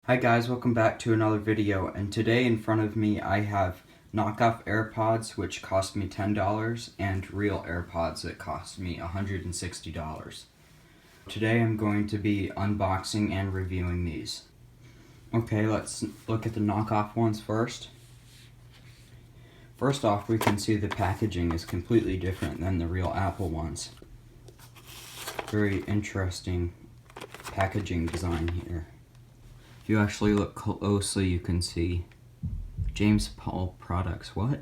Hi guys, welcome back to another video, and today in front of me I have knockoff AirPods which cost me $10 and real AirPods that cost me $160. Today I'm going to be unboxing and reviewing these. Okay, let's look at the knockoff ones first. First off, we can see the packaging is completely different than the real Apple ones. Very interesting packaging design here. If you actually look closely, you can see James Paul products. What?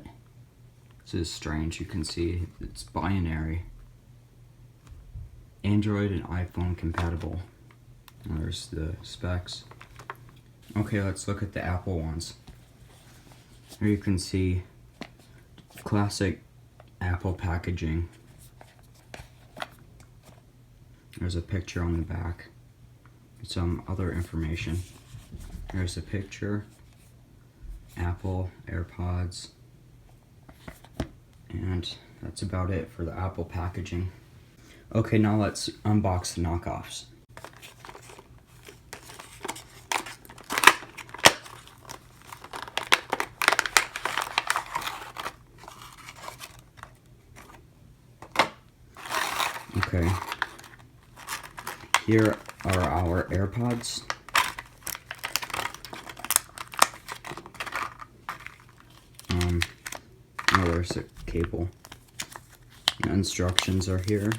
This is strange. You can see it's binary. Android and iPhone compatible. There's the specs. Okay, let's look at the Apple ones. Here you can see classic Apple packaging. There's a picture on the back. Some other information. There's a picture, Apple AirPods, and that's about it for the Apple packaging. Okay, now let's unbox the knockoffs. Okay, here are our AirPods. There's a cable. The instructions are here.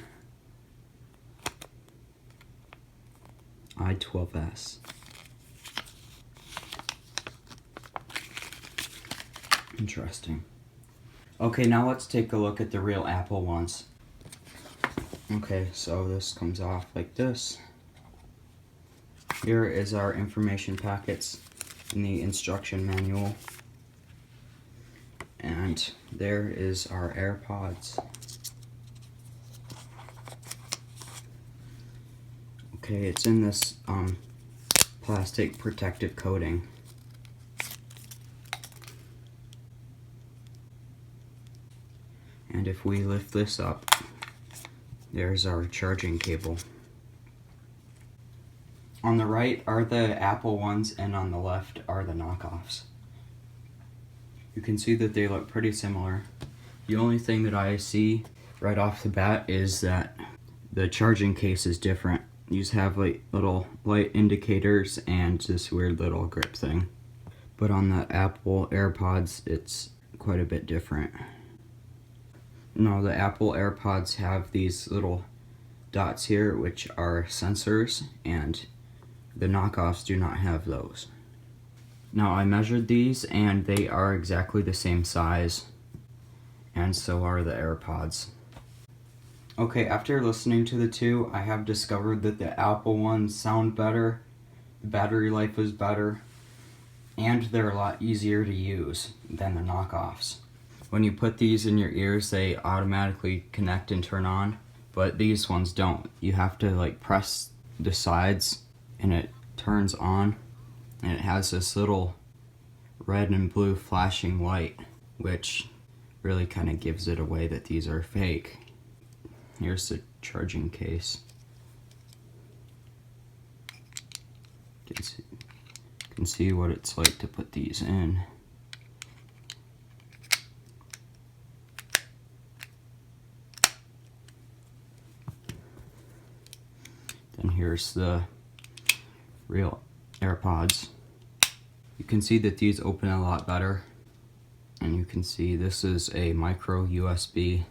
I12S. Interesting. Okay, now let's take a look at the real Apple ones. Okay, so this comes off like this. Here is our information packets in the instruction manual. And there is our AirPods. Okay, it's in this plastic protective coating. And if we lift this up, there's our charging cable. On the right are the Apple ones, and on the left are the knockoffs. You can see that they look pretty similar. The only thing that I see right off the bat is that the charging case is different. These have like little light indicators and this weird little grip thing. But on the Apple AirPods, it's quite a bit different. No, the Apple AirPods have these little dots here which are sensors, and the knockoffs do not have those. Now I measured these and they are exactly the same size, and so are the AirPods. Okay, after listening to the two, I have discovered that the Apple ones sound better, the battery life is better, and they're a lot easier to use than the knockoffs. When you put these in your ears, they automatically connect and turn on, but these ones don't. You have to like press the sides and it turns on. And it has this little red and blue flashing light, which really kind of gives it away that these are fake. Here's the charging case. You can see what it's like to put these in. Then here's the real AirPods. You can see that these open a lot better, and you can see this is a micro USB,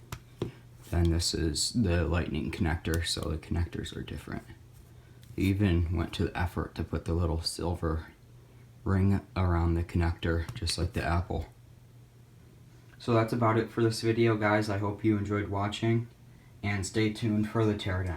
and this is the lightning connector, so the connectors are different. They even went to the effort to put the little silver ring around the connector, just like the Apple. So that's about it for this video, guys. I hope you enjoyed watching, and stay tuned for the teardown.